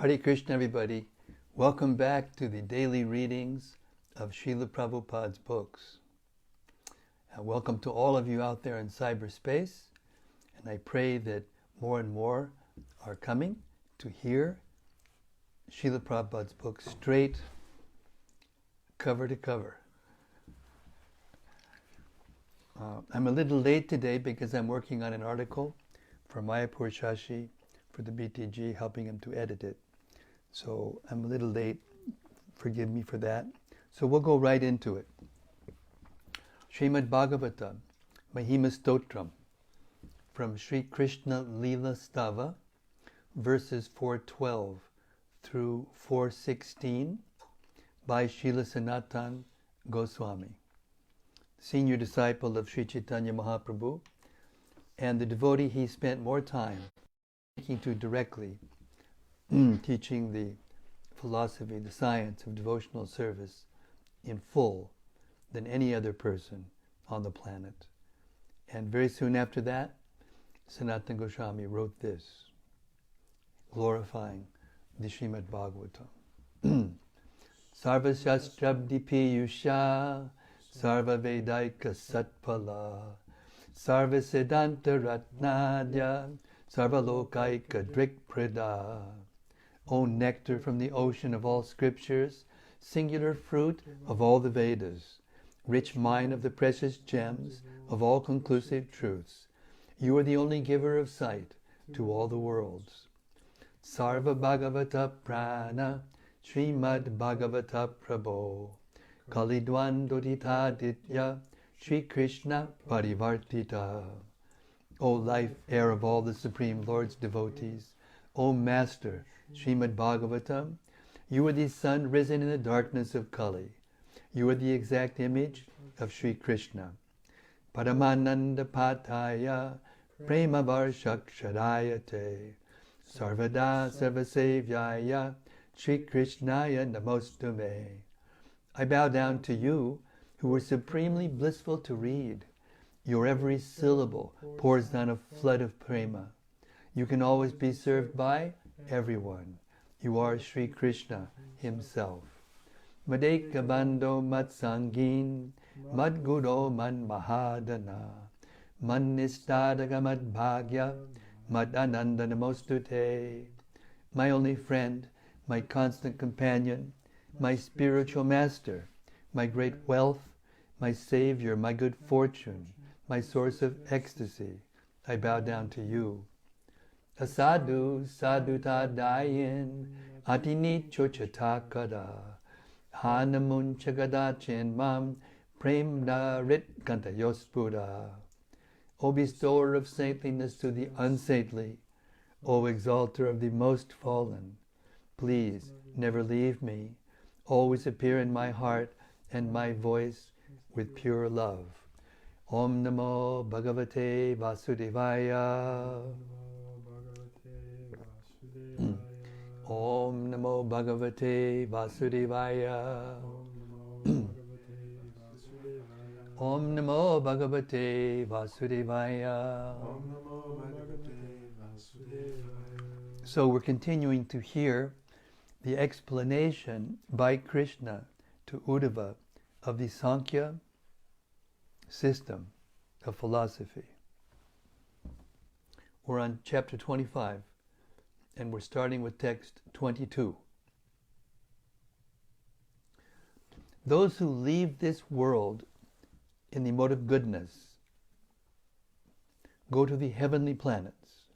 Hare Krishna, everybody. Welcome back to the daily readings of Srila Prabhupada's books. Welcome to all of you out there in cyberspace. And I pray that more and more are coming to hear Srila Prabhupada's book straight, cover to cover. I'm a little late today because I'm working on an article for Mayapur Shashi for the BTG, helping him to edit it. So I'm a little late. Forgive me for that. So we'll go right into it. Srimad Bhagavatam, Mahima Stotram, from Sri Krishna Leela Stava, verses 412 through 416, by Srila Sanatan Goswami, senior disciple of Sri Chaitanya Mahaprabhu, and the devotee he spent more time speaking to directly, teaching the philosophy, the science of devotional service in full than any other person on the planet. And very soon after that, Sanatana Goswami wrote this, glorifying the Srimad Bhagavatam. Sarva Shastrabdi Piyusha, Sarva Vedaika Satpala, Sarva Siddhanta Ratnadya, Sarva Lokaika Drikprada. O nectar from the ocean of all scriptures, singular fruit of all the Vedas, rich mine of the precious gems of all conclusive truths, you are the only giver of sight to all the worlds. Sarva Bhagavata Prana, Srimad Bhagavata Prabho, Kalidwandodita Ditya, Sri Krishna Parivartita. O life, air of all the Supreme Lord's devotees, O Master, Srimad Bhagavatam, you are the sun risen in the darkness of Kali. You are the exact image of Sri Krishna. Paramananda Pataya, Prema Varshakshadayate, Sarvada Sarvasevyaya, Sri Krishnaya Namostume. I bow down to you, who are supremely blissful to read. Your every syllable pours down a flood of prema. You can always be served by everyone. You are Sri Krishna himself. Madeka Bando Matsangin, Madguro Man Mahadana, Man Nistadaga Mad Bhagya, Mad Ananda Namostute. My only friend, my constant companion, my spiritual master, my great wealth, my savior, my good fortune, my source of ecstasy, I bow down to you. Asadu saduta dayin, atini chochatakada, hanamun chagadachin mam, premda rit kantayospura. O bestower of saintliness to the unsaintly, O exalter of the most fallen, please never leave me, always appear in my heart and my voice with pure love. Om Namo Bhagavate Vasudevaya. Om Namo Bhagavate Vasudevaya. Om Namo Bhagavate Vasudevaya. So we're continuing to hear the explanation by Krishna to Uddhava of the Sankhya system of philosophy. We're on chapter 25, and we're starting with text 22. Those who leave this world in the mode of goodness go to the heavenly planets.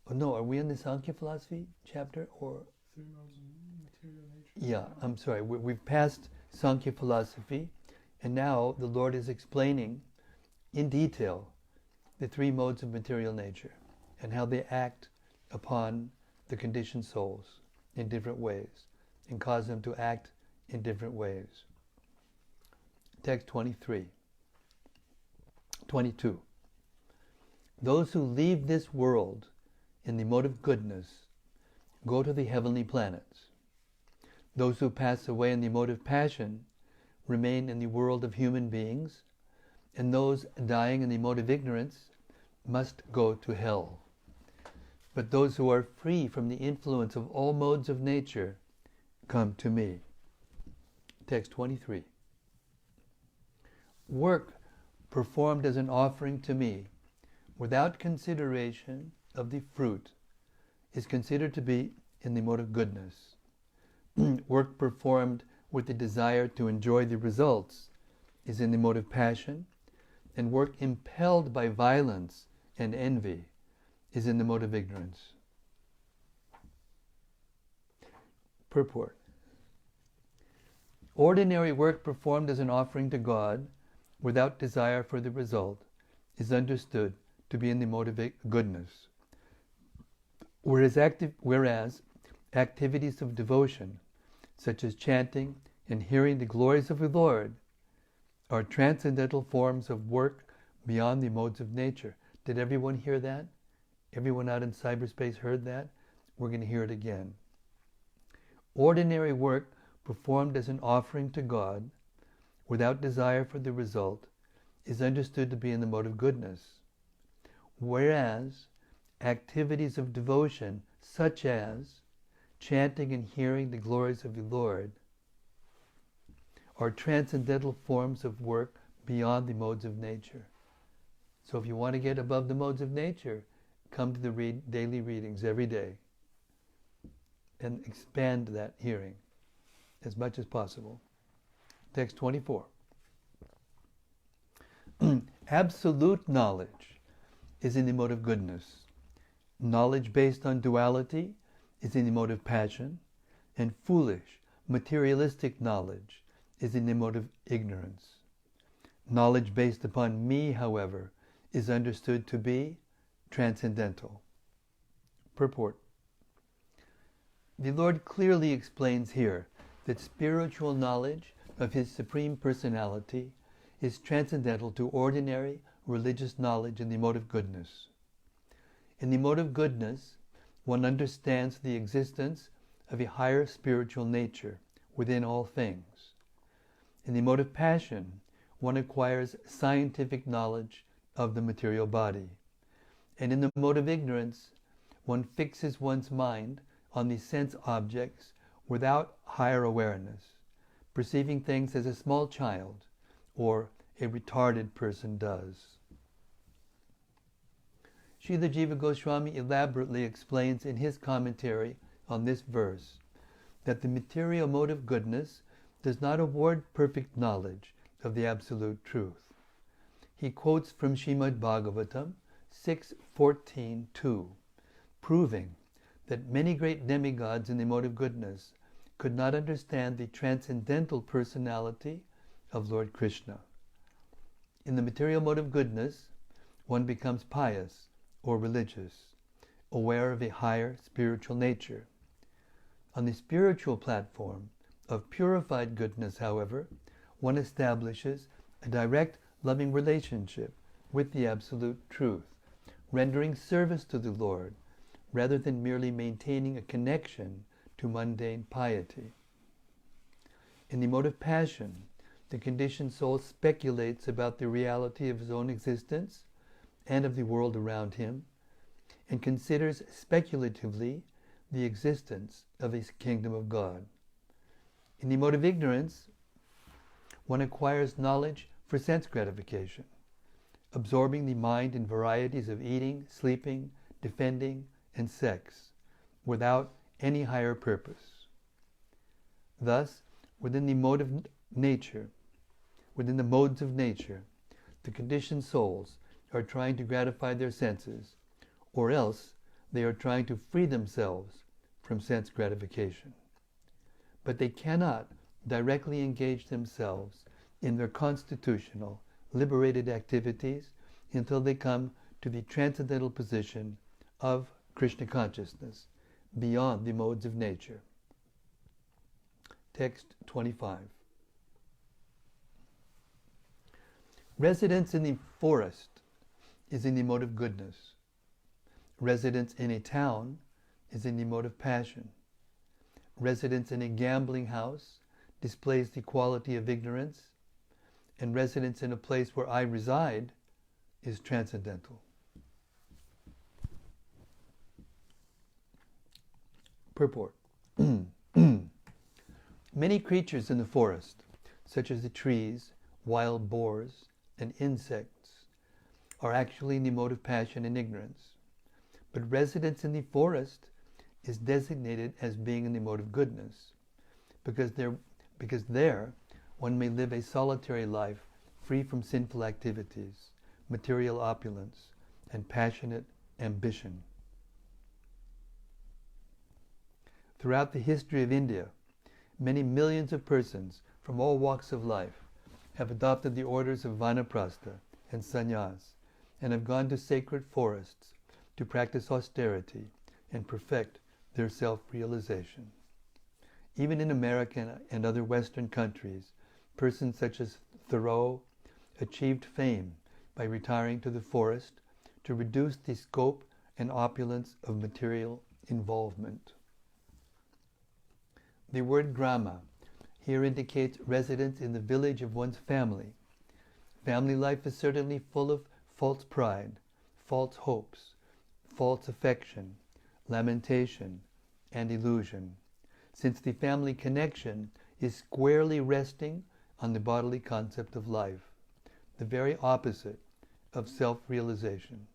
Oh, no, are we in the Sankhya philosophy chapter? Or yeah, I'm sorry. We've passed Sankhya philosophy, and now the Lord is explaining in detail the three modes of material nature and how they act upon the conditioned souls in different ways and cause them to act in different ways. Text 22. Those who leave this world in the mode of goodness go to the heavenly planets. Those who pass away in the mode of passion remain in the world of human beings, and those dying in the mode of ignorance must go to hell. but those who are free from the influence of all modes of nature come to me. Text 23. Work performed as an offering to me, without consideration of the fruit, is considered to be in the mode of goodness. Work performed with the desire to enjoy the results is in the mode of passion, and work impelled by violence and envy is in the mode of ignorance. Purport. Ordinary work performed as an offering to God, without desire for the result, is understood to be in the mode of goodness. Whereas activities of devotion, such as chanting and hearing the glories of the Lord, are transcendental forms of work beyond the modes of nature. Did everyone hear that? Everyone out in cyberspace heard that? We're going to hear it again. Ordinary work performed as an offering to God, without desire for the result, is understood to be in the mode of goodness. Whereas activities of devotion, such as chanting and hearing the glories of the Lord, are transcendental forms of work beyond the modes of nature. So if you want to get above the modes of nature, come to the daily readings every day and expand that hearing as much as possible. Text 24. Absolute knowledge is in the mode of goodness. Knowledge based on duality is in the mode of passion, and foolish, materialistic knowledge is in the mode of ignorance. Knowledge based upon me, however, is understood to be transcendental. Purport. The Lord clearly explains here that spiritual knowledge of His Supreme Personality is transcendental to ordinary religious knowledge in the mode of goodness. In the mode of goodness, one understands the existence of a higher spiritual nature within all things. In the mode of passion, one acquires scientific knowledge of the material body. And in the mode of ignorance, one fixes one's mind on the sense objects without higher awareness, perceiving things as a small child or a retarded person does. Srila Jiva Goswami elaborately explains in his commentary on this verse that the material mode of goodness does not award perfect knowledge of the absolute truth. He quotes from Srimad Bhagavatam 6:14-2, proving that many great demigods in the mode of goodness could not understand the transcendental personality of Lord Krishna. In the material mode of goodness, one becomes pious or religious, aware of a higher spiritual nature. On the spiritual platform of purified goodness, however, one establishes a direct, loving relationship with the Absolute Truth, rendering service to the Lord, rather than merely maintaining a connection to mundane piety. In the mode of passion, the conditioned soul speculates about the reality of his own existence and of the world around him, and considers speculatively the existence of a kingdom of God. In the mode of ignorance, one acquires knowledge for sense gratification, absorbing the mind in varieties of eating, sleeping, defending, and sex, without any higher purpose. Thus, within the modes of nature, the conditioned souls are trying to gratify their senses, or else they are trying to free themselves from sense gratification. But they cannot directly engage themselves in their constitutional, liberated activities until they come to the transcendental position of Krishna consciousness, beyond the modes of nature. Text 25. Residence in the forest is in the mode of goodness. Residence in a town is in the mode of passion. Residence in a gambling house displays the quality of ignorance, and residence in a place where I reside is transcendental. Purport. Many creatures in the forest, such as the trees, wild boars, and insects, are actually in the mode of passion and ignorance. But residence in the forest is designated as being in the mode of goodness, because there one may live a solitary life free from sinful activities, material opulence, and passionate ambition. Throughout the history of India, many millions of persons from all walks of life have adopted the orders of Vanaprastha and Sannyas and have gone to sacred forests to practice austerity and perfect their self-realization. Even in America and other Western countries, persons such as Thoreau achieved fame by retiring to the forest to reduce the scope and opulence of material involvement. The word grama here indicates residence in the village of one's family. Family life is certainly full of false pride, false hopes, false affection, lamentation, and illusion, since the family connection is squarely resting on the bodily concept of life, the very opposite of self-realization.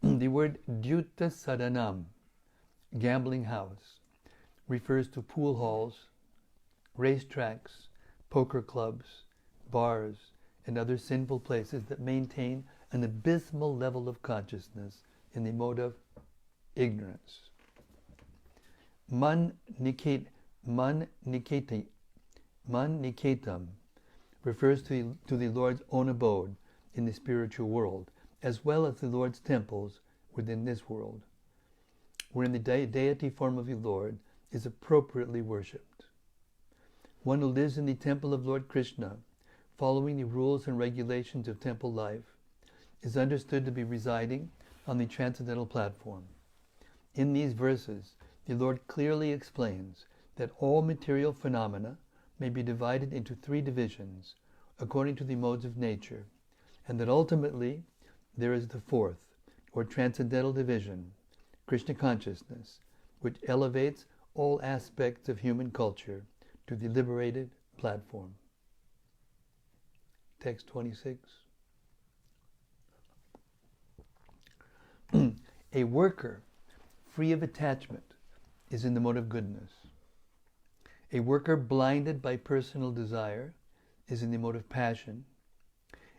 The word dyutta sadanam, gambling house, refers to pool halls, racetracks, poker clubs, bars, and other sinful places that maintain an abysmal level of consciousness in the mode of ignorance. Man niketam refers to the Lord's own abode in the spiritual world, as well as the Lord's temples within this world, wherein the deity form of the Lord is appropriately worshipped. One who lives in the temple of Lord Krishna, following the rules and regulations of temple life, is understood to be residing on the transcendental platform. In these verses, the Lord clearly explains that all material phenomena may be divided into three divisions according to the modes of nature, and that ultimately there is the fourth, or transcendental division, Krishna consciousness, which elevates all aspects of human culture to the liberated platform. Text 26. A worker free of attachment is in the mode of goodness. A worker blinded by personal desire is in the mode of passion.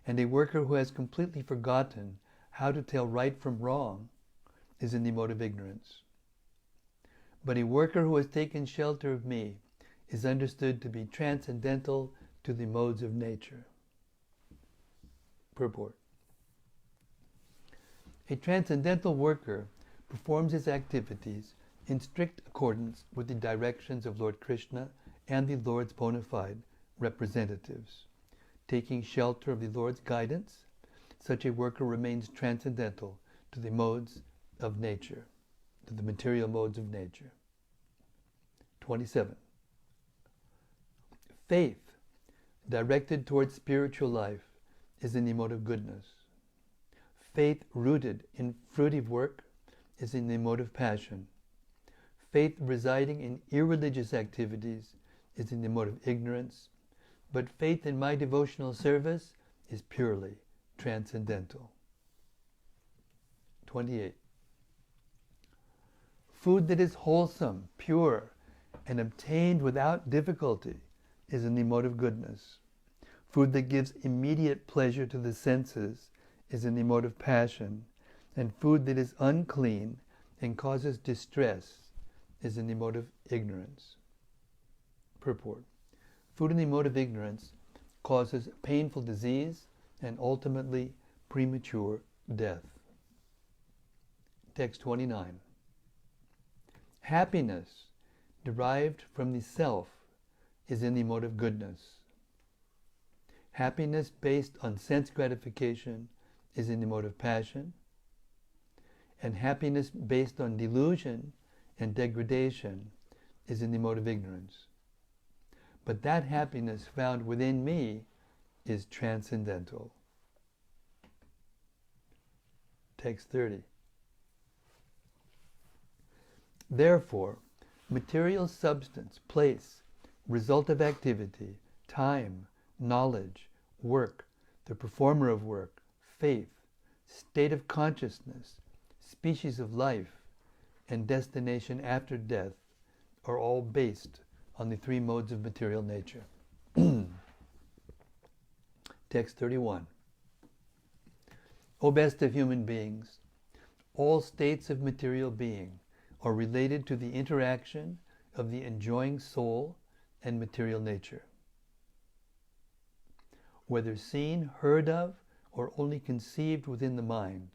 And a worker who has completely forgotten how to tell right from wrong is in the mode of ignorance. But a worker who has taken shelter of me is understood to be transcendental to the modes of nature. Purport. A transcendental worker performs his activities in strict accordance with the directions of Lord Krishna and the Lord's bona fide representatives. Taking shelter of the Lord's guidance, such a worker remains transcendental to the modes of nature, to the material modes of nature. 27. Faith, directed towards spiritual life, is in the mode of goodness. Faith rooted in fruitive work is in the mode of passion. Faith residing in irreligious activities is in the mode of ignorance. But faith in my devotional service is purely transcendental. 28. Food that is wholesome, pure, and obtained without difficulty is in the mode of goodness. Food that gives immediate pleasure to the senses is in the mode of passion. And food that is unclean and causes distress is in the mode of ignorance. Purport. Food in the mode of ignorance causes painful disease and ultimately premature death. Text 29. Happiness derived from the self is in the mode of goodness. Happiness based on sense gratification is in the mode of passion. And happiness based on delusion and degradation is in the mode of ignorance. But that happiness found within me is transcendental. Text 30. Therefore, material substance, place, result of activity, time, knowledge, work, the performer of work, faith, state of consciousness, species of life, and destination after death are all based on the three modes of material nature. Text 31. O best of human beings, all states of material being are related to the interaction of the enjoying soul and material nature. Whether seen, heard of, or only conceived within the mind,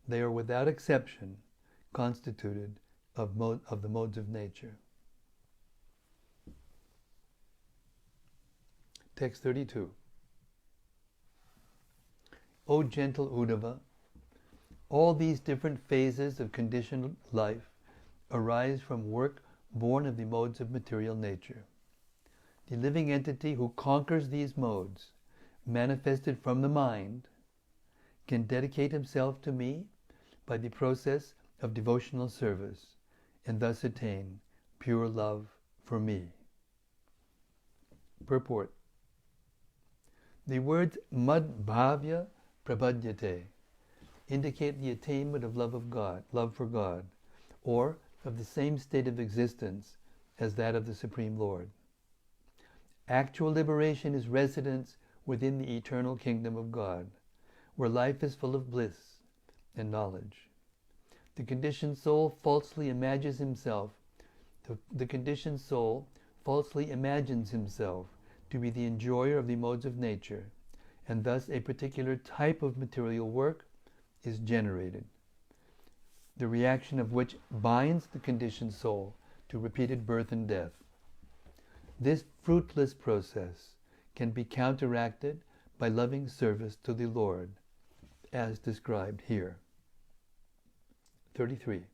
they are without exception constituted of the modes of nature. Text 32. O gentle Uddhava, all these different phases of conditioned life arise from work born of the modes of material nature. The living entity who conquers these modes, manifested from the mind, can dedicate himself to me by the process of devotional service and thus attain pure love for me. Purport. The words madbhavya prapadyate indicate the attainment of love for God, or of the same state of existence as that of the Supreme Lord. Actual liberation is residence within the eternal kingdom of God, where life is full of bliss and knowledge. The conditioned soul falsely imagines himself to be the enjoyer of the modes of nature, and thus a particular type of material work is generated, the reaction of which binds the conditioned soul to repeated birth and death. This fruitless process can be counteracted by loving service to the Lord, as described here. 33.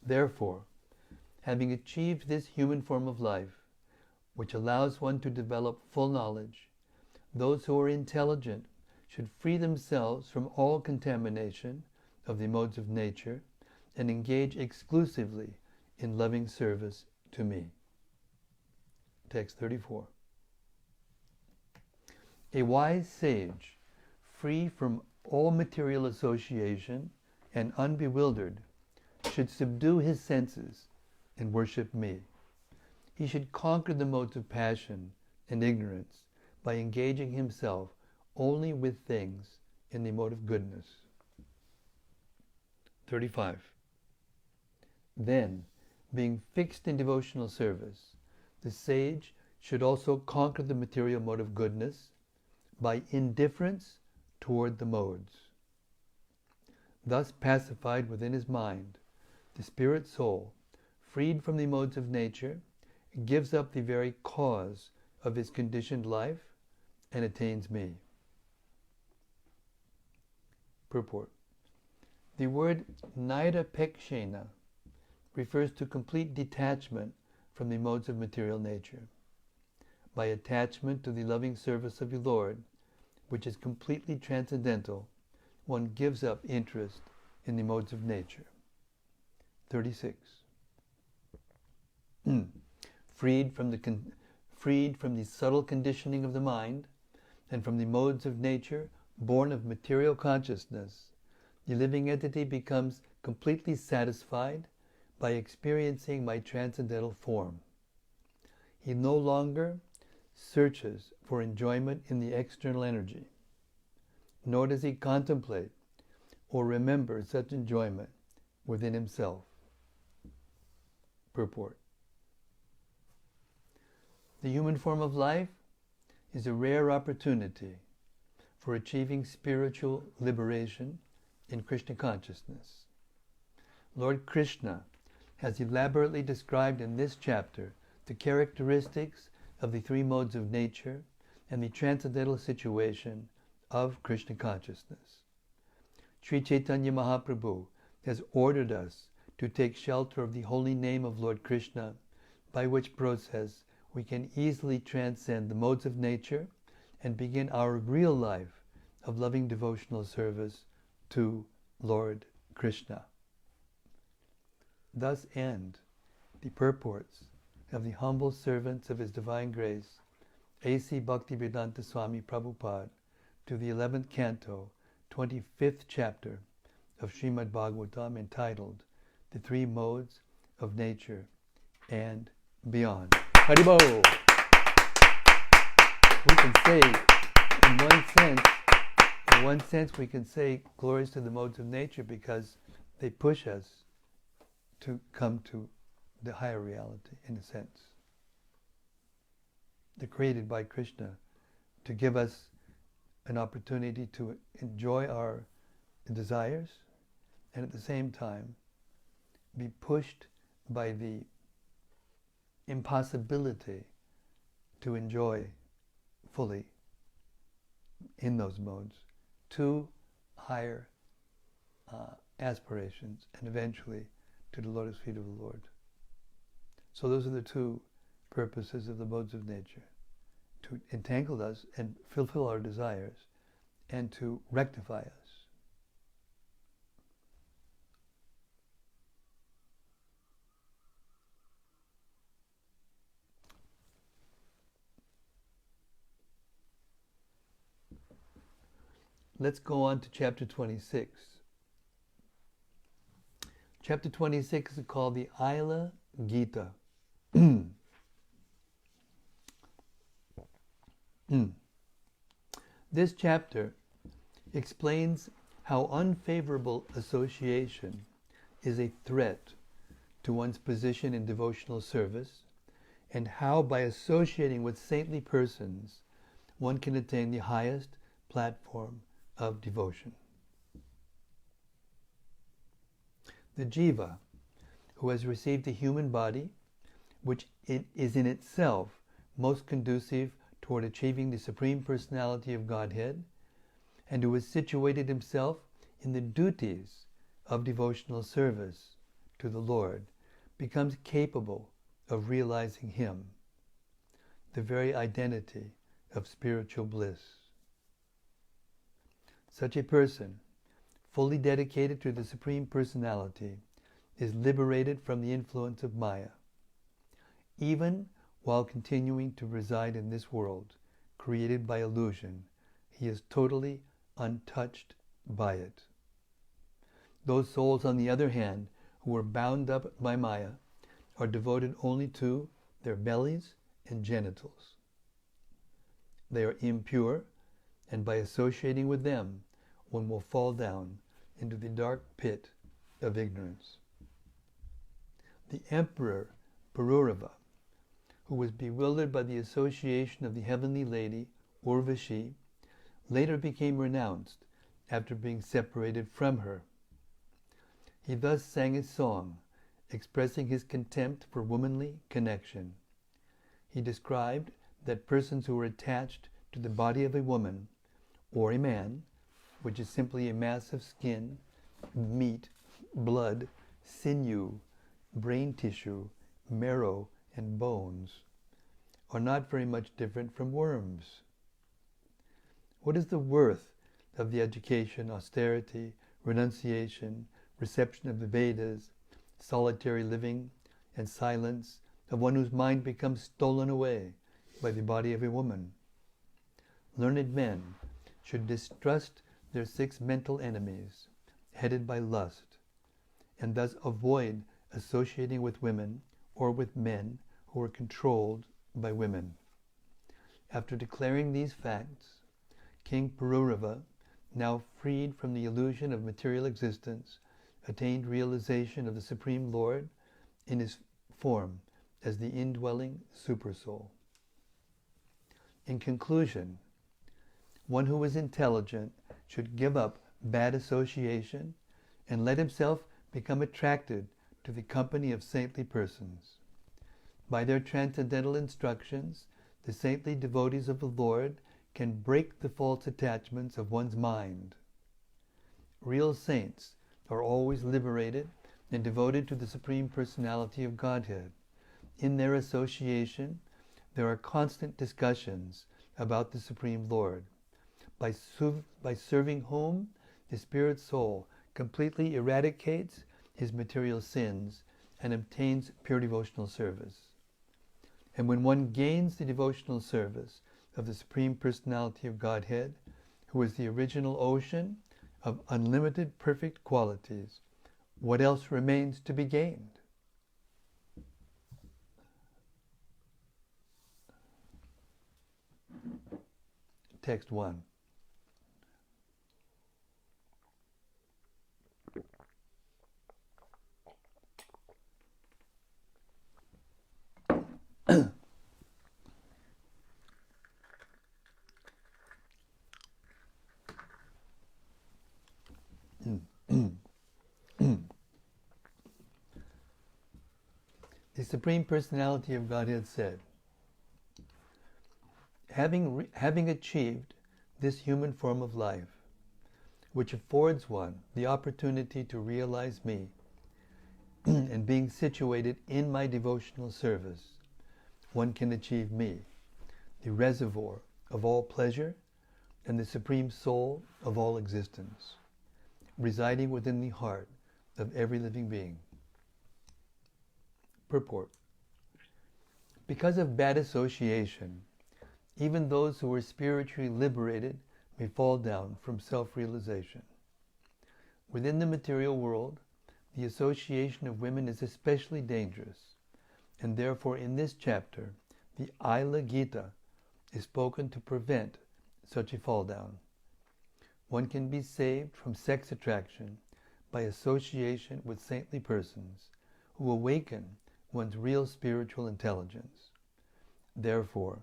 Therefore, having achieved this human form of life, which allows one to develop full knowledge, those who are intelligent should free themselves from all contamination of the modes of nature and engage exclusively in loving service to me. Text 34. A wise sage, free from all material association and unbewildered, should subdue his senses and worship me. He should conquer the modes of passion and ignorance by engaging himself only with things in the mode of goodness. 35. Then, being fixed in devotional service, the sage should also conquer the material mode of goodness by indifference toward the modes. Thus pacified within his mind, the spirit soul, freed from the modes of nature, gives up the very cause of his conditioned life and attains me. Purport. The word nirapekshena refers to complete detachment from the modes of material nature. By attachment to the loving service of the Lord, which is completely transcendental, one gives up interest in the modes of nature. 36. Freed from the subtle conditioning of the mind and from the modes of nature born of material consciousness, the living entity becomes completely satisfied by experiencing my transcendental form. He no longer searches for enjoyment in the external energy, nor does he contemplate or remember such enjoyment within himself. Purport. The human form of life is a rare opportunity for achieving spiritual liberation in Krishna consciousness. Lord Krishna has elaborately described in this chapter the characteristics of the three modes of nature and the transcendental situation of Krishna consciousness. Sri Chaitanya Mahaprabhu has ordered us to take shelter of the holy name of Lord Krishna, by which process we can easily transcend the modes of nature and begin our real life of loving devotional service to Lord Krishna. thus end the purports of the humble servants of His Divine Grace, A.C. Bhaktivedanta Swami Prabhupada, to the 11th Canto, 25th chapter of Srimad Bhagavatam, entitled The Three Modes of Nature and Beyond. Haribol! We can say, in one sense, we can say glories to the modes of nature because they push us to come to the higher reality, in a sense. They're created by Krishna to give us an opportunity to enjoy our desires and at the same time be pushed by the impossibility to enjoy fully in those modes to higher aspirations and eventually to the lotus feet of the Lord. So those are the two purposes of the modes of nature: to entangle us and fulfill our desires, and to rectify us. Let's go on to chapter 26. Chapter 26 is called the Ila Gita. This chapter explains how unfavorable association is a threat to one's position in devotional service, and how by associating with saintly persons one can attain the highest platform of devotion. The jiva, who has received a human body, which is in itself most conducive toward achieving the Supreme Personality of Godhead, and who has situated himself in the duties of devotional service to the Lord, becomes capable of realizing Him, the very identity of spiritual bliss. Such a person, fully dedicated to the Supreme Personality, is liberated from the influence of Maya. Even while continuing to reside in this world, created by illusion, he is totally untouched by it. Those souls, on the other hand, who are bound up by Maya, are devoted only to their bellies and genitals. They are impure, and by associating with them, one will fall down into the dark pit of ignorance. The Emperor Pururava, who was bewildered by the association of the heavenly lady, Urvashi, later became renounced after being separated from her. He thus sang a song expressing his contempt for womanly connection. He described that persons who were attached to the body of a woman or a man, which is simply a mass of skin, meat, blood, sinew, brain tissue, marrow, and bones, are not very much different from worms. What is the worth of the education, austerity, renunciation, reception of the Vedas, solitary living, and silence of one whose mind becomes stolen away by the body of a woman? Learned men should distrust their 6 mental enemies, headed by lust, and thus avoid associating with women or with men who are controlled by women. After declaring these facts, King Pururava, now freed from the illusion of material existence, attained realization of the Supreme Lord in his form as the indwelling Supersoul. In conclusion, one who is intelligent should give up bad association and let himself become attracted to the company of saintly persons. By their transcendental instructions, the saintly devotees of the Lord can break the false attachments of one's mind. Real saints are always liberated and devoted to the Supreme Personality of Godhead. In their association, there are constant discussions about the Supreme Lord, by serving whom the spirit soul completely eradicates his material sins and obtains pure devotional service. And when one gains the devotional service of the Supreme Personality of Godhead, who is the original ocean of unlimited perfect qualities, what else remains to be gained? Text 1. The Supreme Personality of Godhead said, having achieved this human form of life, which affords one the opportunity to realize me, and being situated in my devotional service, one can achieve me, the reservoir of all pleasure and the supreme soul of all existence, residing within the heart of every living being. Purport. Because of bad association, even those who are spiritually liberated may fall down from self-realization. Within the material world, the association of women is especially dangerous, and therefore in this chapter, the Aila Gita is spoken to prevent such a fall down. One can be saved from sex attraction by association with saintly persons who awaken one's real spiritual intelligence. Therefore,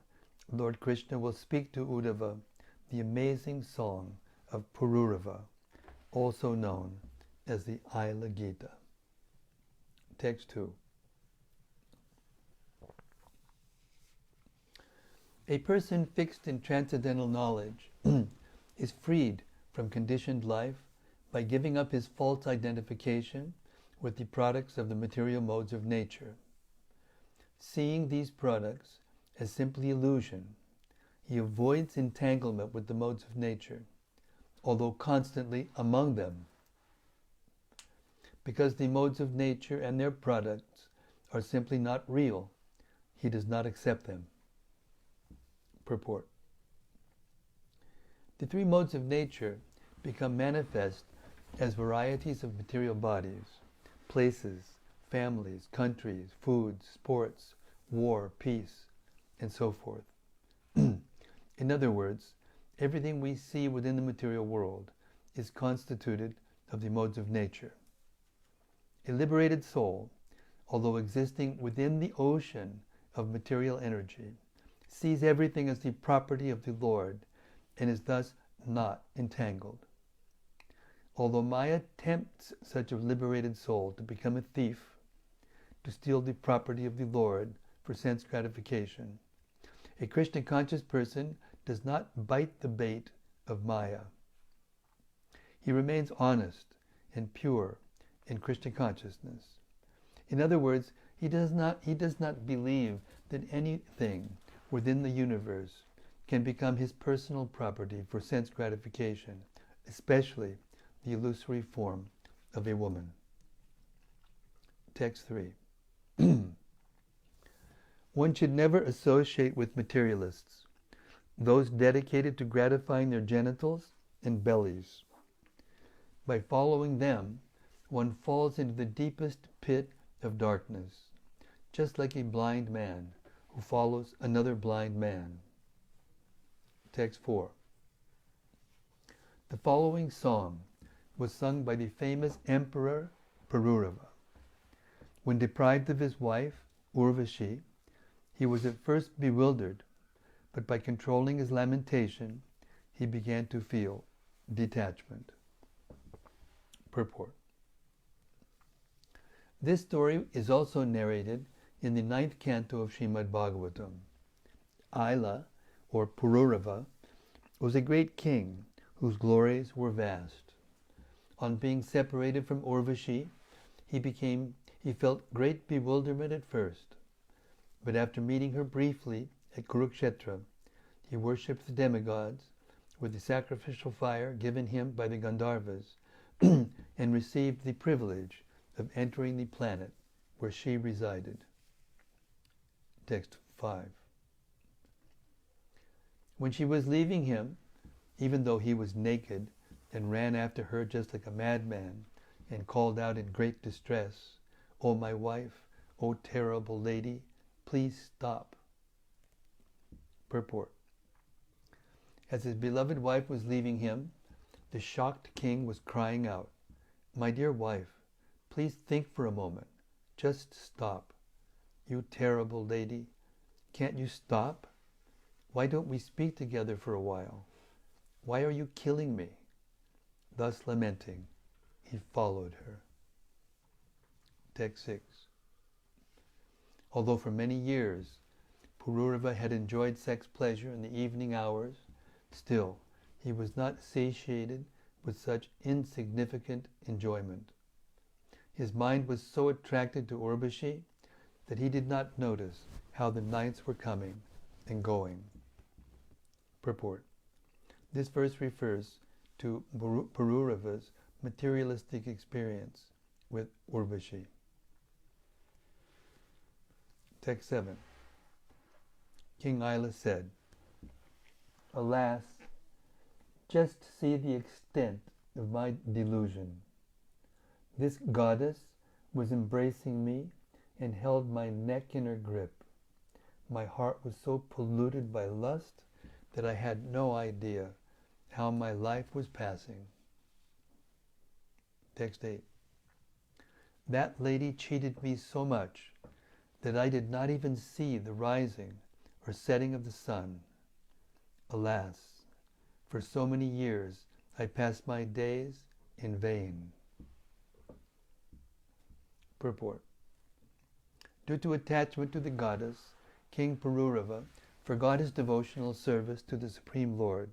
Lord Krishna will speak to Uddhava the amazing song of Pururava, also known as the Aila Gita. Text 2. A person fixed in transcendental knowledge is freed from conditioned life by giving up his false identification with the products of the material modes of nature. Seeing these products as simply illusion, he avoids entanglement with the modes of nature, although constantly among them. Because the modes of nature and their products are simply not real, he does not accept them. Purport. The three modes of nature become manifest as varieties of material bodies, places, families, countries, foods, sports, war, peace, and so forth. In other words, everything we see within the material world is constituted of the modes of nature. A liberated soul, although existing within the ocean of material energy, sees everything as the property of the Lord and is thus not entangled. Although Maya tempts such a liberated soul to become a thief, to steal the property of the Lord for sense gratification, a Krishna conscious person does not bite the bait of Maya. He remains honest and pure in Krishna consciousness. In other words, he does not believe that anything within the universe can become his personal property for sense gratification, especially the illusory form of a woman. Text 3. One should never associate with materialists, those dedicated to gratifying their genitals and bellies. By following them, one falls into the deepest pit of darkness, just like a blind man who follows another blind man. Text 4. The following song was sung by the famous Emperor Pururava. When deprived of his wife, Urvashi, he was at first bewildered, but by controlling his lamentation, he began to feel detachment. Purport. This story is also narrated in the 9th canto of Srimad Bhagavatam. Aila, or Pururava, was a great king whose glories were vast. On being separated from Urvashi, he felt great bewilderment at first, but after meeting her briefly at Kurukshetra, he worshipped the demigods with the sacrificial fire given him by the Gandharvas and received the privilege of entering the planet where she resided. Text 5. When she was leaving him, even though he was naked, and ran after her just like a madman, and called out in great distress, "O my wife, O terrible lady, please stop." Purport. As his beloved wife was leaving him, the shocked king was crying out, "My dear wife, please think for a moment. Just stop. You terrible lady, can't you stop? Why don't we speak together for a while? Why are you killing me?" Thus lamenting, he followed her. Text 6. Although for many years Pururava had enjoyed sex pleasure in the evening hours, still he was not satiated with such insignificant enjoyment. His mind was so attracted to Urvashi that he did not notice how the nights were coming and going. Purport. This verse refers to Pururava's materialistic experience with Urvashi. Text 7. King Aila said, "Alas, just see the extent of my delusion. This goddess was embracing me and held my neck in her grip. My heart was so polluted by lust that I had no idea how my life was passing." Text 8. That lady cheated me so much that I did not even see the rising or setting of the sun. Alas, for so many years I passed my days in vain. Purport. Due to attachment to the goddess, King Pururava forgot his devotional service to the Supreme Lord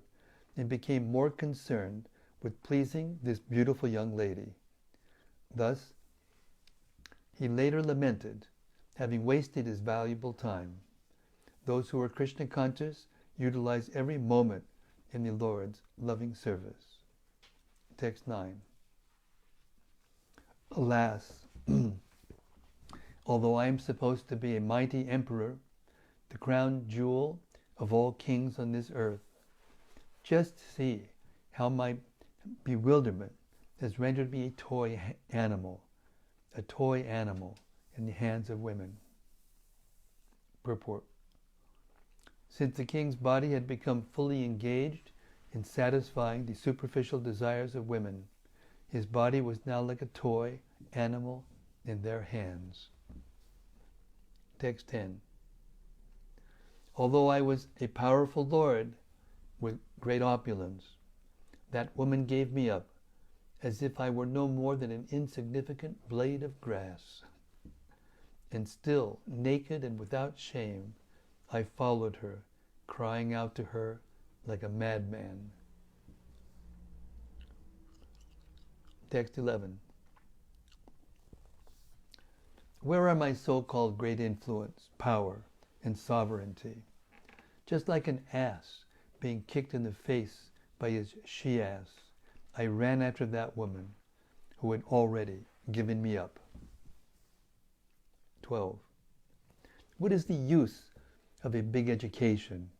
and became more concerned with pleasing this beautiful young lady. Thus, he later lamented having wasted his valuable time. Those who are Krishna conscious utilize every moment in the Lord's loving service. Text 9. Alas, although I am supposed to be a mighty emperor, the crown jewel of all kings on this earth, just see how my bewilderment has rendered me a toy animal in the hands of women. Purport. Since the king's body had become fully engaged in satisfying the superficial desires of women, his body was now like a toy animal in their hands. Text 10. Although I was a powerful lord with great opulence, that woman gave me up as if I were no more than an insignificant blade of grass. And still, naked and without shame, I followed her, crying out to her like a madman. Text 11. Where are my so-called great influence, power, and sovereignty? Just like an ass being kicked in the face by his she-ass, I ran after that woman who had already given me up. 12. What is the use of a big education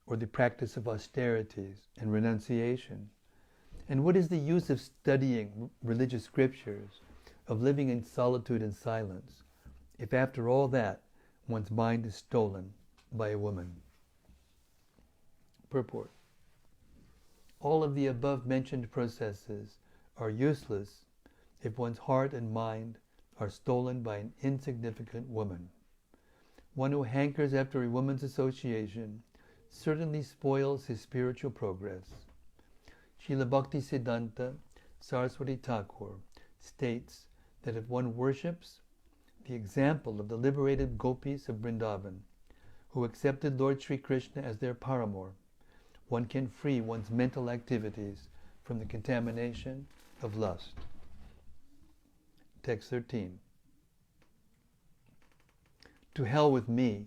or the practice of austerities and renunciation? And what is the use of studying religious scriptures, of living in solitude and silence, if after all that one's mind is stolen by a woman? Purport. All of the above-mentioned processes are useless if one's heart and mind are stolen by an insignificant woman. One who hankers after a woman's association certainly spoils his spiritual progress. Srila Bhaktisiddhanta Saraswati Thakur states that if one worships the example of the liberated gopis of Vrindavan, who accepted Lord Sri Krishna as their paramour, one can free one's mental activities from the contamination of lust. Text 13. To hell with me.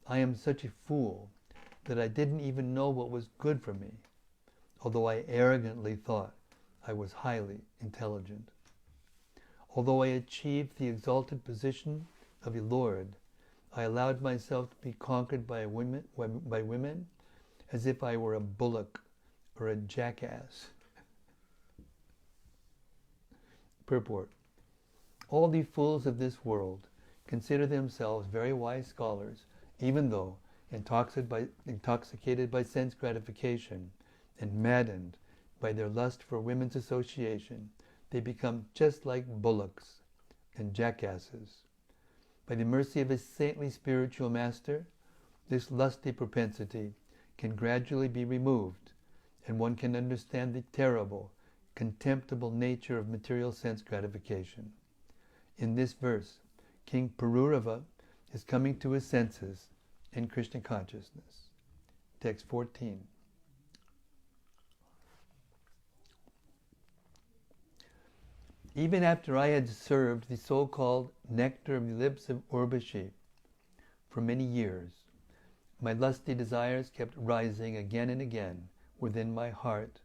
I am such a fool that I didn't even know what was good for me, although I arrogantly thought I was highly intelligent. Although I achieved the exalted position of a lord, I allowed myself to be conquered by women as if I were a bullock or a jackass. Purport. All the fools of this world consider themselves very wise scholars, even though intoxicated by sense gratification and maddened by their lust for women's association, they become just like bullocks and jackasses. By the mercy of a saintly spiritual master, this lusty propensity can gradually be removed, and one can understand the terrible, contemptible nature of material sense gratification. In this verse, King Pururava is coming to his senses in Krishna consciousness. Text 14. Even after I had served the so-called nectar of the lips of Urvashi for many years, my lusty desires kept rising again and again within my heart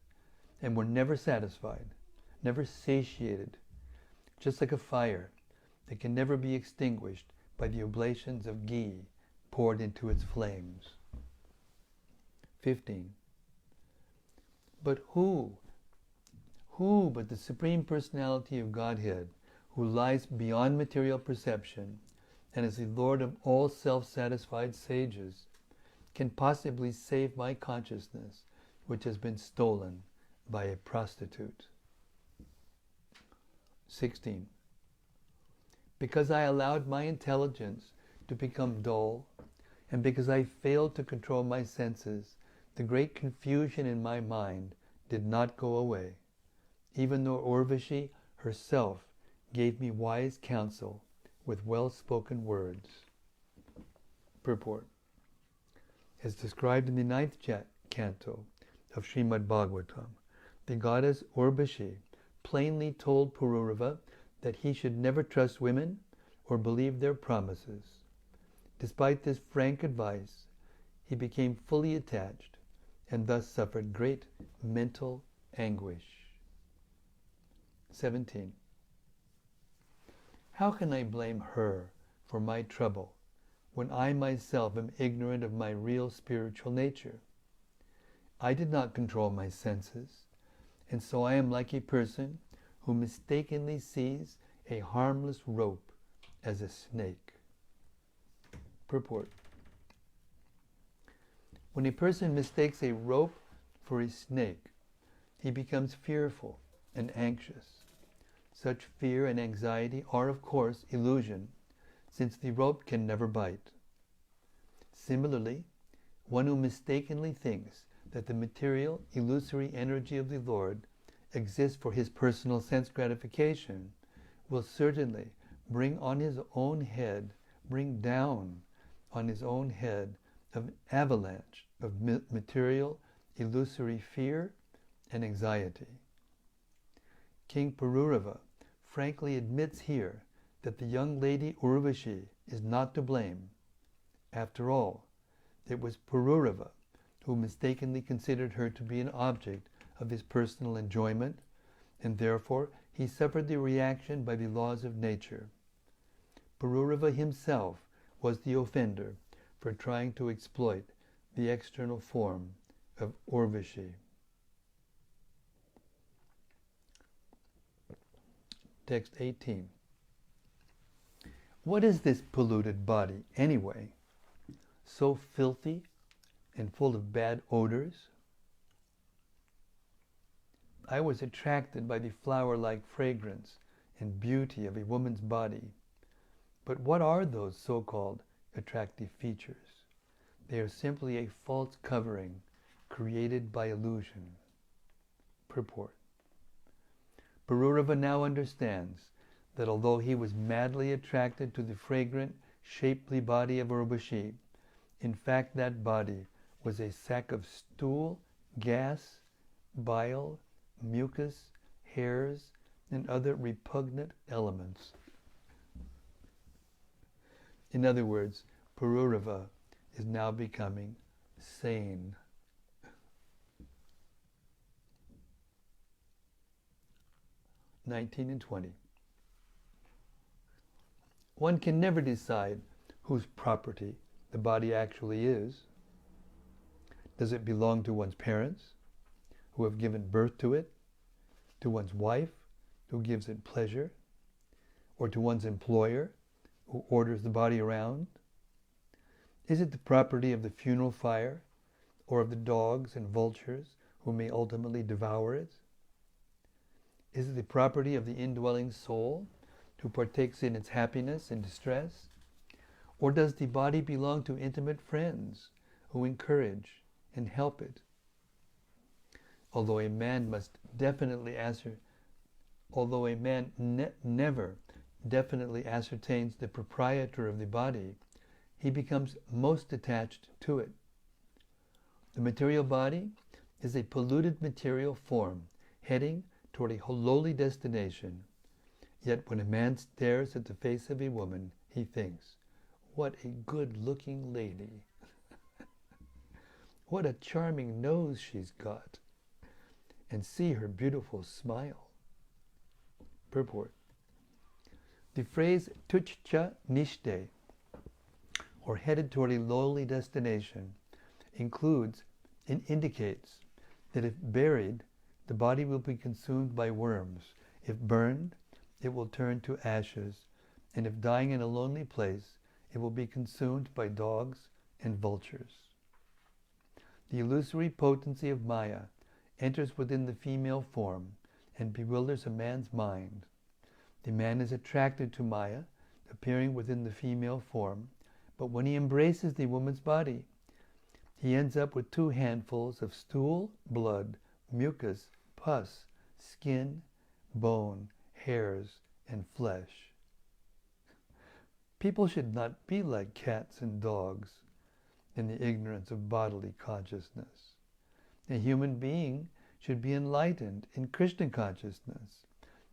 and were never satisfied, never satiated, just like a fire that can never be extinguished by the oblations of ghee poured into its flames. 15. But who but the Supreme Personality of Godhead, who lies beyond material perception and is the Lord of all self-satisfied sages, can possibly save my consciousness, which has been stolen by a prostitute? 16. Because I allowed my intelligence to become dull, and because I failed to control my senses, the great confusion in my mind did not go away, even though Urvashi herself gave me wise counsel with well-spoken words. Purport. As described in the 9th canto of Srimad Bhagavatam, the goddess Urvashi plainly told Pururava that he should never trust women or believe their promises. Despite this frank advice, he became fully attached and thus suffered great mental anguish. 17. How can I blame her for my trouble when I myself am ignorant of my real spiritual nature? I did not control my senses, and so I am like a person who mistakenly sees a harmless rope as a snake. Purport. When a person mistakes a rope for a snake, he becomes fearful and anxious. Such fear and anxiety are, of course, illusion, since the rope can never bite. Similarly, one who mistakenly thinks that the material, illusory energy of the Lord exists for his personal sense gratification will certainly bring down on his own head an avalanche of material, illusory fear and anxiety. King Pururava frankly admits here that the young lady Urvashi is not to blame. After all, it was Pururava who mistakenly considered her to be an object of his personal enjoyment, and therefore he suffered the reaction by the laws of nature. Pururava himself was the offender for trying to exploit the external form of Urvashi. Text 18. What is this polluted body, anyway? So filthy and full of bad odors? I was attracted by the flower-like fragrance and beauty of a woman's body. But what are those so-called attractive features? They are simply a false covering created by illusion. Purport. Pururava now understands that although he was madly attracted to the fragrant, shapely body of Urvashi, in fact that body was a sack of stool, gas, bile, mucus, hairs, and other repugnant elements. In other words, Pururava is now becoming sane. (19 and 20). one can never decide whose property the body actually is. Does it belong to one's parents, who have given birth to it, to one's wife, who gives it pleasure, or to one's employer, who orders the body around? Is it the property of the funeral fire, or of the dogs and vultures who may ultimately devour it? Is it the property of the indwelling soul, who partakes in its happiness and distress? Or does the body belong to intimate friends, who encourage and help it? Although a man never definitely ascertains the proprietor of the body, he becomes most attached to it. The material body is a polluted material form heading toward a lowly destination. Yet when a man stares at the face of a woman, he thinks, "What a good-looking lady. What a charming nose she's got. And see her beautiful smile." Purport. The phrase tuchcha nishte, or headed toward a lowly destination, indicates that if buried, the body will be consumed by worms. If burned, it will turn to ashes. And if dying in a lonely place, it will be consumed by dogs and vultures. The illusory potency of Maya enters within the female form and bewilders a man's mind. The man is attracted to Maya, appearing within the female form, but when he embraces the woman's body, he ends up with 2 handfuls of stool, blood, mucus, pus, skin, bone, hairs, and flesh. People should not be like cats and dogs in the ignorance of bodily consciousness. A human being should be enlightened in Krishna consciousness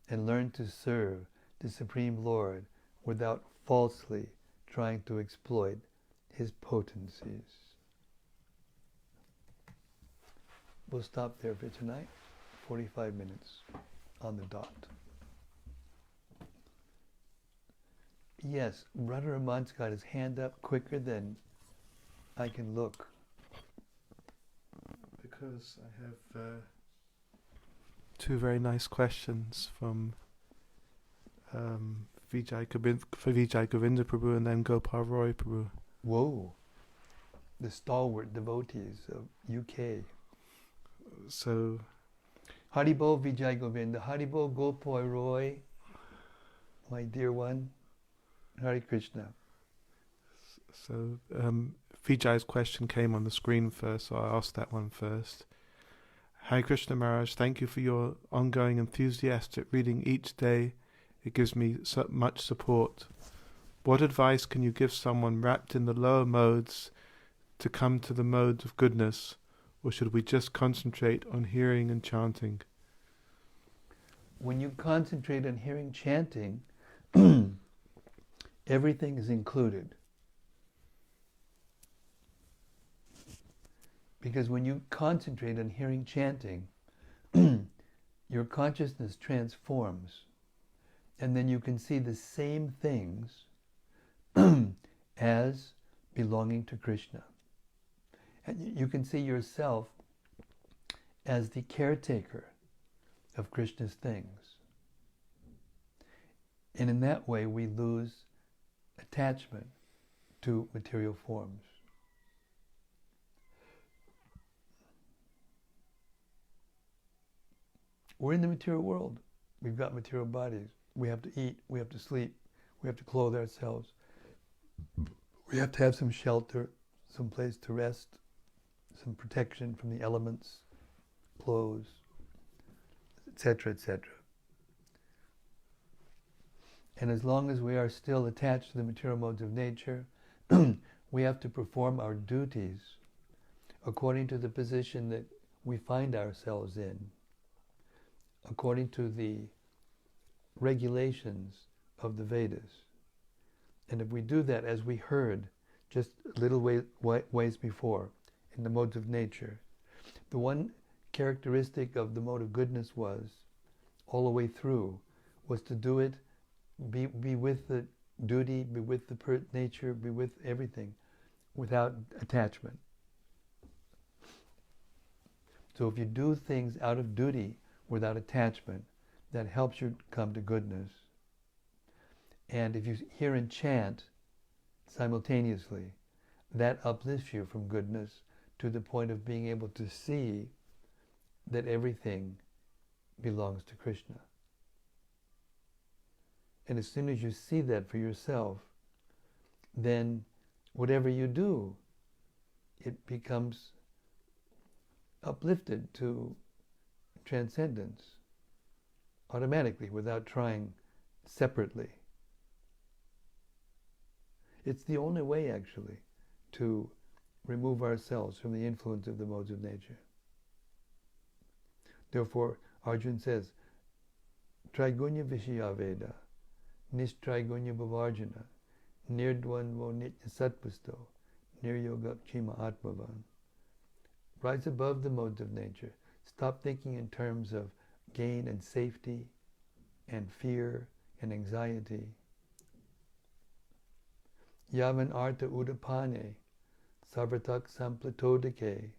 and learn to serve the Supreme Lord without falsely trying to exploit his potencies. We'll stop there for tonight. 45 minutes on the dot. Yes, Brother Raman's got his hand up quicker than I can look. Because I have 2 very nice questions from Vijay Govinda Prabhu and then Gopal Roy Prabhu. Whoa, the stalwart devotees of UK. So, Haribo Vijay Govinda, Haribo Gopal Roy, my dear one, Hare Krishna. So Vijay's question came on the screen first, so I asked that one first. Hare Krishna Maharaj, thank you for your ongoing enthusiastic reading each day. It gives me so much support. What advice can you give someone wrapped in the lower modes to come to the modes of goodness, or should we just concentrate on hearing and chanting? When you concentrate on hearing chanting, everything is included. Because when you concentrate on hearing chanting, your consciousness transforms, and then you can see the same things as belonging to Krishna. And you can see yourself as the caretaker of Krishna's things. And in that way, we lose attachment to material forms. We're in the material world. We've got material bodies. We have to eat, we have to sleep, we have to clothe ourselves. We have to have some shelter, some place to rest, some protection from the elements, clothes, etc., etc. And as long as we are still attached to the material modes of nature, we have to perform our duties according to the position that we find ourselves in, according to the regulations of the Vedas. And if we do that, as we heard just a little ways before, in the modes of nature, the one characteristic of the mode of goodness was, all the way through, was to do it, be with the duty, be with the nature, be with everything without attachment. So if you do things out of duty without attachment, that helps you come to goodness. And if you hear and chant simultaneously, that uplifts you from goodness to the point of being able to see that everything belongs to Krishna. And as soon as you see that for yourself, then whatever you do, it becomes uplifted to transcendence automatically without trying separately. It's the only way, actually, to remove ourselves from the influence of the modes of nature. Therefore, Arjuna says, Traigunya Vishaya Veda, Nishtraigunya Bhavarjana, Nirdvanvo Nitya Sattvasto, Niryoga Kshima Atmavan. Rise above the modes of nature. Stop thinking in terms of gain and safety and fear and anxiety. Yavan artha udapane, sarvatak samplatodike,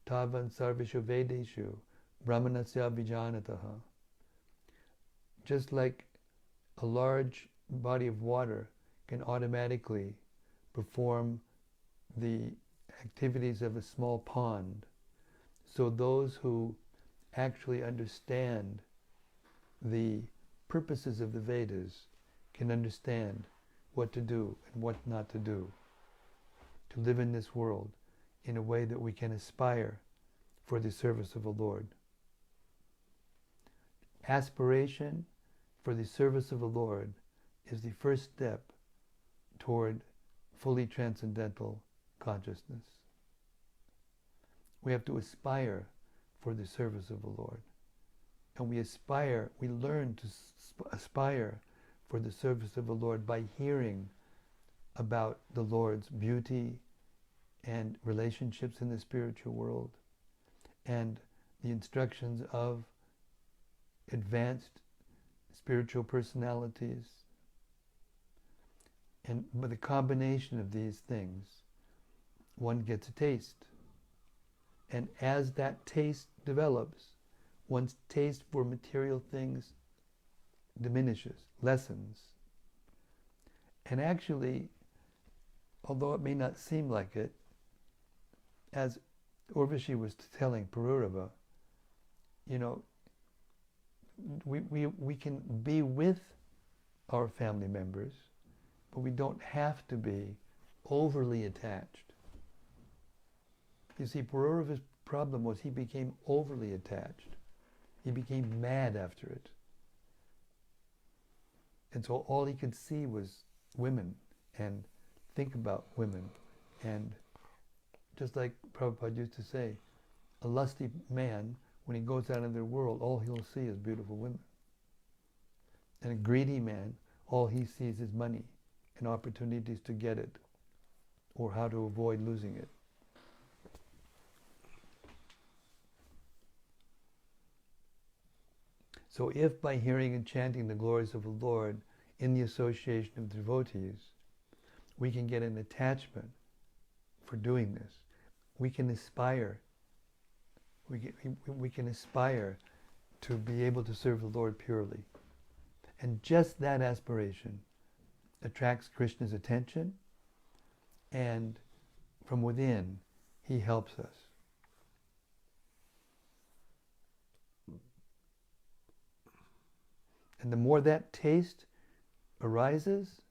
tavan sarvishu vedeshu, brahmanasya vijanataha. Just like a large body of water can automatically perform the activities of a small pond, so those who actually understand the purposes of the Vedas can understand what to do and what not to do, to live in this world in a way that we can aspire for the service of the Lord. Aspiration for the service of the Lord is the first step toward fully transcendental consciousness. We have to aspire for the service of the Lord. And we learn to aspire for the service of the Lord by hearing about the Lord's beauty and relationships in the spiritual world and the instructions of advanced spiritual personalities. And by the combination of these things, one gets a taste. And as that taste develops, one's taste for material things diminishes, lessens. And actually, although it may not seem like it, as Urvashi was telling Pururava, we can be with our family members, but we don't have to be overly attached. You see, Pururava's problem was he became overly attached. He became mad after it. And so all he could see was women and think about women. And just like Prabhupada used to say, a lusty man, when he goes out in the world, all he'll see is beautiful women. And a greedy man, all he sees is money and opportunities to get it or how to avoid losing it. So if by hearing and chanting the glories of the Lord in the association of devotees, we can get an attachment for doing this, we can aspire to be able to serve the Lord purely. And just that aspiration attracts Krishna's attention, and from within, he helps us. And the more that taste arises,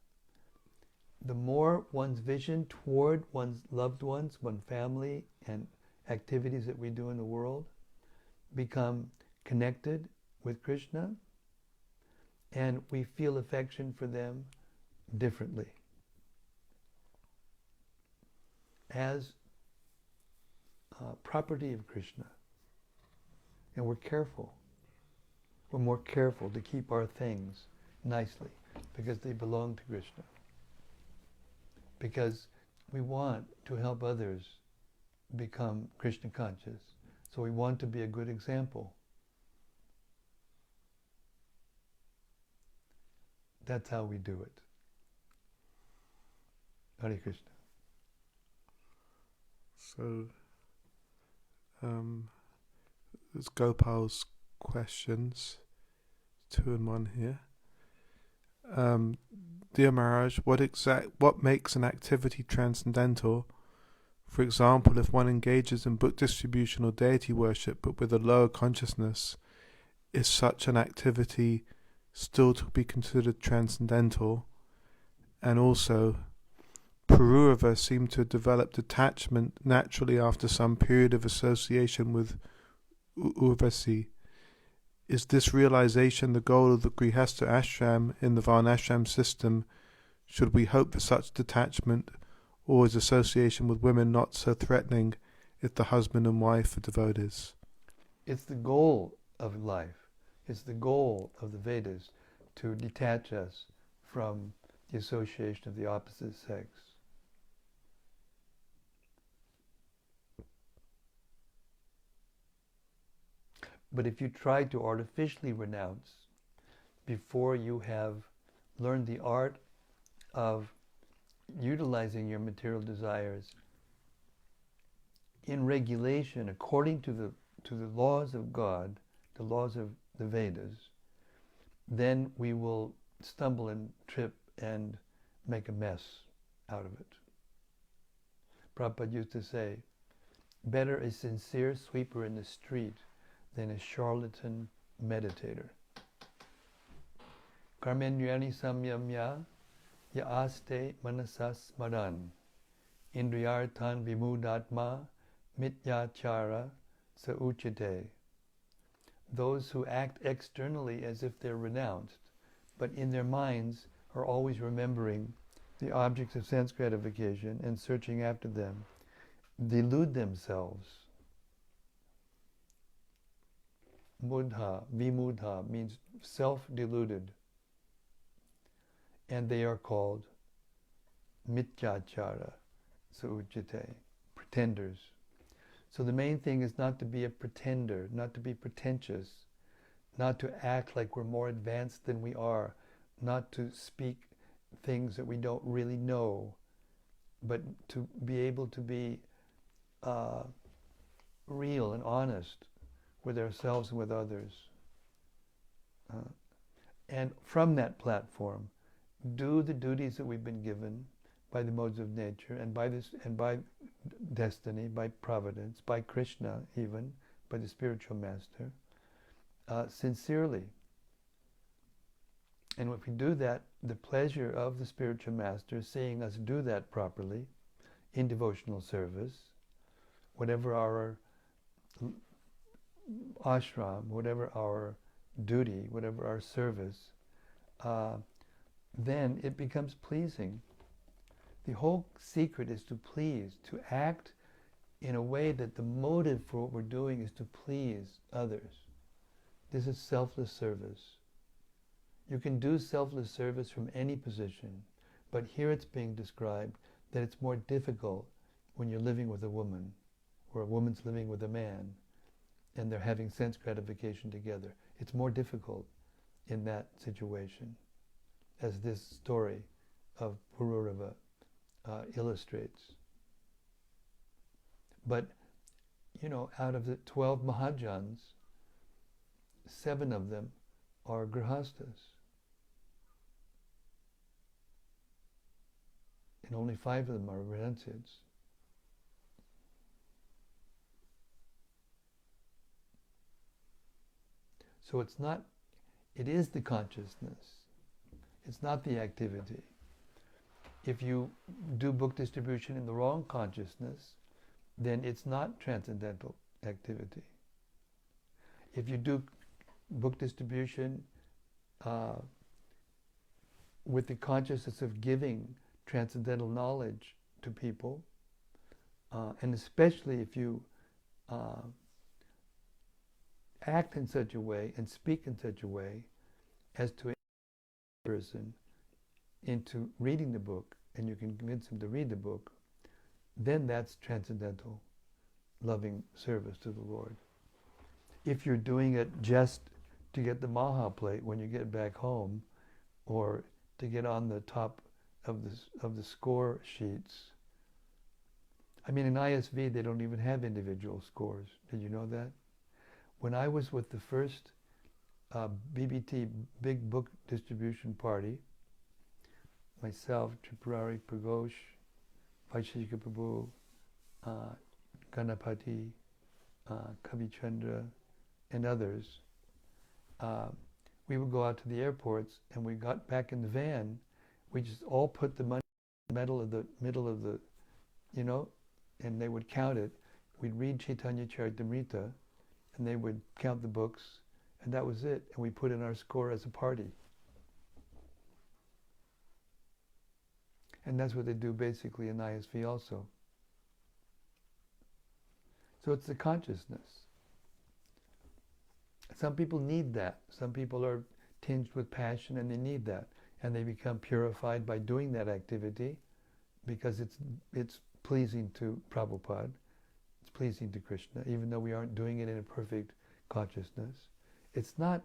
the more one's vision toward one's loved ones, one's family, and activities that we do in the world become connected with Krishna, and we feel affection for them differently. As property of Krishna. And we're careful. We're more careful to keep our things nicely because they belong to Krishna. Because we want to help others become Krishna conscious. So we want to be a good example. That's how we do it. Hare Krishna. So, there's Gopal's questions, 2 and 1 here. Dear Maharaj, what makes an activity transcendental? For example, if one engages in book distribution or deity worship but with a lower consciousness, is such an activity still to be considered transcendental? And also, Pururava seemed to develop detachment naturally after some period of association with Urvasi. Is this realization the goal of the Grihastha ashram in the Varnashram system? Should we hope for such detachment, or is association with women not so threatening if the husband and wife are devotees? It's the goal of life. It's the goal of the Vedas to detach us from the association of the opposite sex. But if you try to artificially renounce before you have learned the art of utilizing your material desires in regulation according to the laws of God, the laws of the Vedas, then we will stumble and trip and make a mess out of it. Prabhupada used to say, better a sincere sweeper in the street than a charlatan meditator. Karmenyani samyamya yaaste manasas maran indriyartan vimudatma mityachara sa uchite. Those who act externally as if they're renounced, but in their minds are always remembering the objects of sense gratification and searching after them, delude themselves. Mudha, vimudha means self-deluded, and they are called mityachara sauchite, pretenders. So the main thing is not to be a pretender, not to be pretentious, not to act like we're more advanced than we are, not to speak things that we don't really know, but to be able to be real and honest with ourselves and with others. And from that platform, do the duties that we've been given by the modes of nature and by destiny, by providence, by Krishna even, by the spiritual master, sincerely. And if we do that, the pleasure of the spiritual master seeing us do that properly in devotional service, whatever our ashram, whatever our duty, whatever our service, then it becomes pleasing. The whole secret is to please, to act in a way that the motive for what we're doing is to please others. This is selfless service. You can do selfless service from any position, but here it's being described that it's more difficult when you're living with a woman, or a woman's living with a man, and they're having sense gratification together. It's more difficult in that situation, as this story of Pururava illustrates. But, out of the 12 Mahajans, 7 of them are Grihasthas. And only 5 of them are renunciates. So it is the consciousness. It's not the activity. If you do book distribution in the wrong consciousness, then it's not transcendental activity. If you do book distribution with the consciousness of giving transcendental knowledge to people, and especially if you act in such a way and speak in such a way as to a person into reading the book, and you can convince him to read the book, then that's transcendental, loving service to the Lord. If you're doing it just to get the Maha plate when you get back home, or to get on the top of the score sheets. I mean, in ISV they don't even have individual scores. Did you know that? When I was with the first BBT Big Book Distribution Party, myself, Tripurari Pragosh, Vaisheshika Prabhu, Ganapati, Kavichandra, and others, we would go out to the airports, and we got back in the van. We just all put the money in the middle of the, you know, and they would count it. We'd read Chaitanya Charitamrita, and they would count the books, and that was it. And we put in our score as a party. And that's what they do basically in ISV also. So it's the consciousness. Some people need that. Some people are tinged with passion and they need that. And they become purified by doing that activity because it's pleasing to Prabhupada. It's pleasing to Krishna, even though we aren't doing it in a perfect consciousness. It's not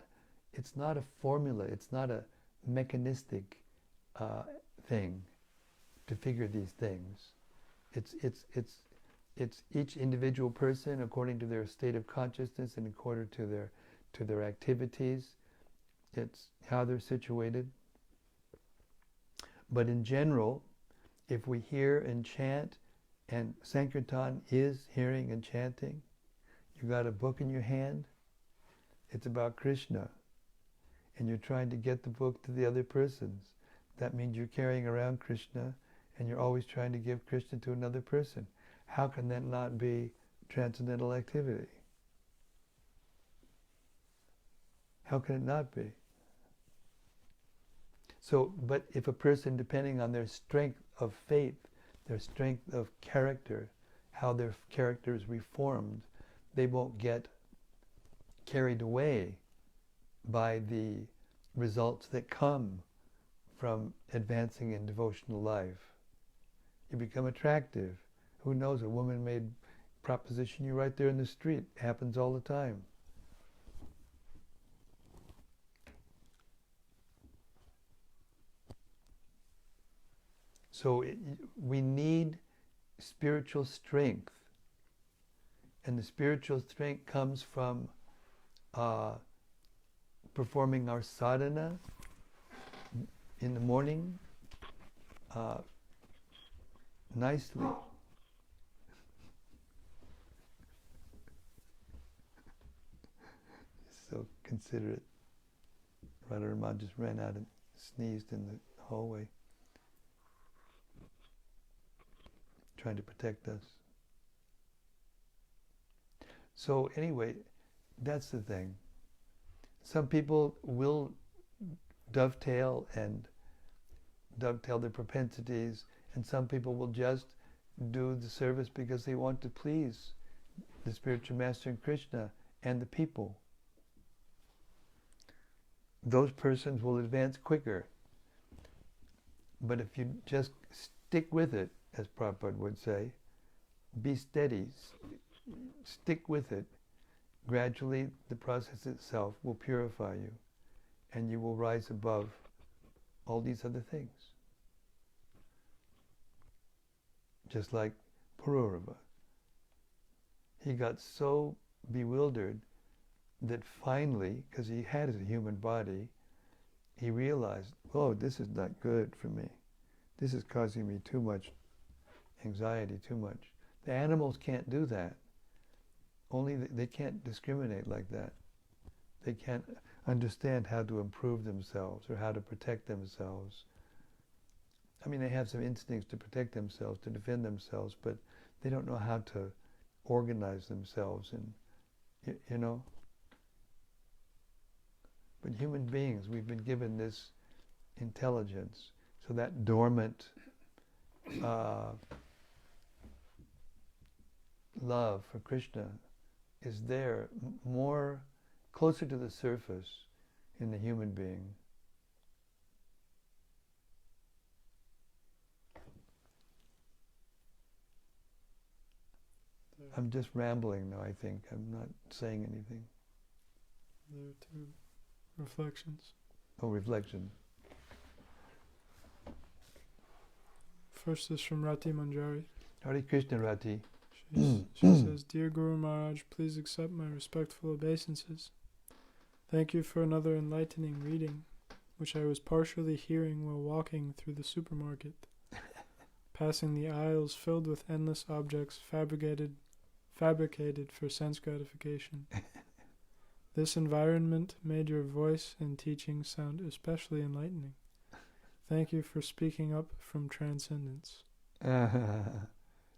a formula. It's not a mechanistic thing to figure these things. It's each individual person according to their state of consciousness and according to their activities. It's how they're situated. But in general, if we hear and chant, and Sankirtan is hearing and chanting, you got a book in your hand, it's about Krishna, and you're trying to get the book to the other persons. That means you're carrying around Krishna, and you're always trying to give Krishna to another person. How can that not be transcendental activity? How can it not be? So, but if a person, depending on their strength of faith, their strength of character, how their character is reformed, they won't get carried away by the results that come from advancing in devotional life. You become attractive. Who knows, a woman may proposition you right there in the street. It happens all the time. So we need spiritual strength. And the spiritual strength comes from performing our sadhana in the morning nicely. So considerate. Radharama just ran out and sneezed in the hallway, trying to protect us. So anyway, that's the thing. Some people will dovetail their propensities, and some people will just do the service because they want to please the spiritual master and Krishna and the people. Those persons will advance quicker. But if you just stick with it, as Prabhupada would say, be steady, stick with it, gradually the process itself will purify you, and you will rise above all these other things. Just like Pururava. He got so bewildered that finally, because he had a human body, he realized, oh, this is not good for me. This is causing me too much anxiety, too much. The animals can't do that. Only they can't discriminate like that. They can't understand how to improve themselves or how to protect themselves. I mean, they have some instincts to protect themselves, to defend themselves, but they don't know how to organize themselves, and you know. But human beings, we've been given this intelligence, so that dormant love for Krishna is there, more closer to the surface in the human being. I'm just rambling now, I think. I'm not saying anything. There are two reflections. Oh, reflection. First is from Rati Manjari. Hare Krishna, Rati. She says, Dear Guru Maharaj, please accept my respectful obeisances. Thank you for another enlightening reading, which I was partially hearing while walking through the supermarket, passing the aisles filled with endless objects fabricated for sense gratification. This environment made your voice and teaching sound especially enlightening. Thank you for speaking up from transcendence.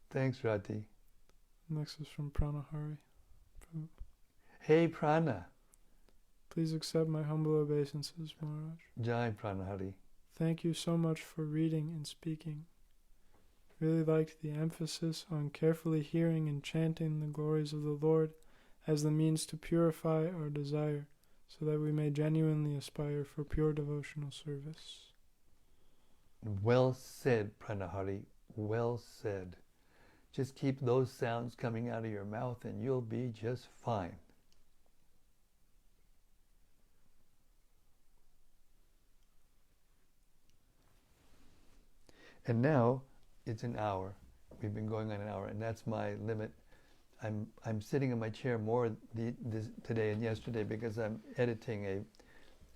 Thanks, Rati. Next is from Pranahari. Hey, Prana. Please accept my humble obeisances, Maharaj. Jai Pranahari. Thank you so much for reading and speaking. Really liked the emphasis on carefully hearing and chanting the glories of the Lord as the means to purify our desire, so that we may genuinely aspire for pure devotional service. Well said, Pranahari. Well said. Just keep those sounds coming out of your mouth and you'll be just fine. And now it's an hour. We've been going on an hour, and that's my limit. I'm sitting in my chair more today and yesterday because I'm editing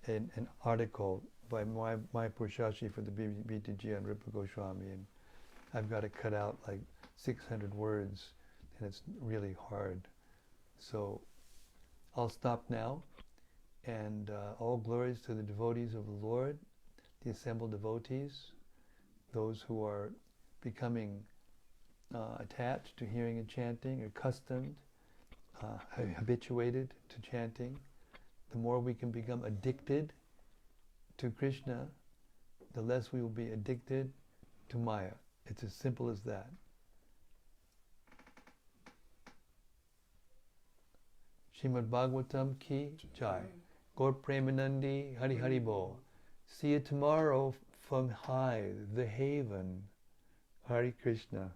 an article by my Purshashi for the BTG on Rupa Goswami, and I've got to cut out like 600 words, and it's really hard. So I'll stop now, and all glories to the devotees of the Lord, the assembled devotees, those who are becoming attached to hearing and chanting, accustomed, habituated to chanting. The more we can become addicted to Krishna, the less we will be addicted to Maya. It's as simple as that. Srimad Bhagavatam ki jai. Gaur Premanandi Hari Hari Bol. See you tomorrow from High, the Haven. Hare Krishna.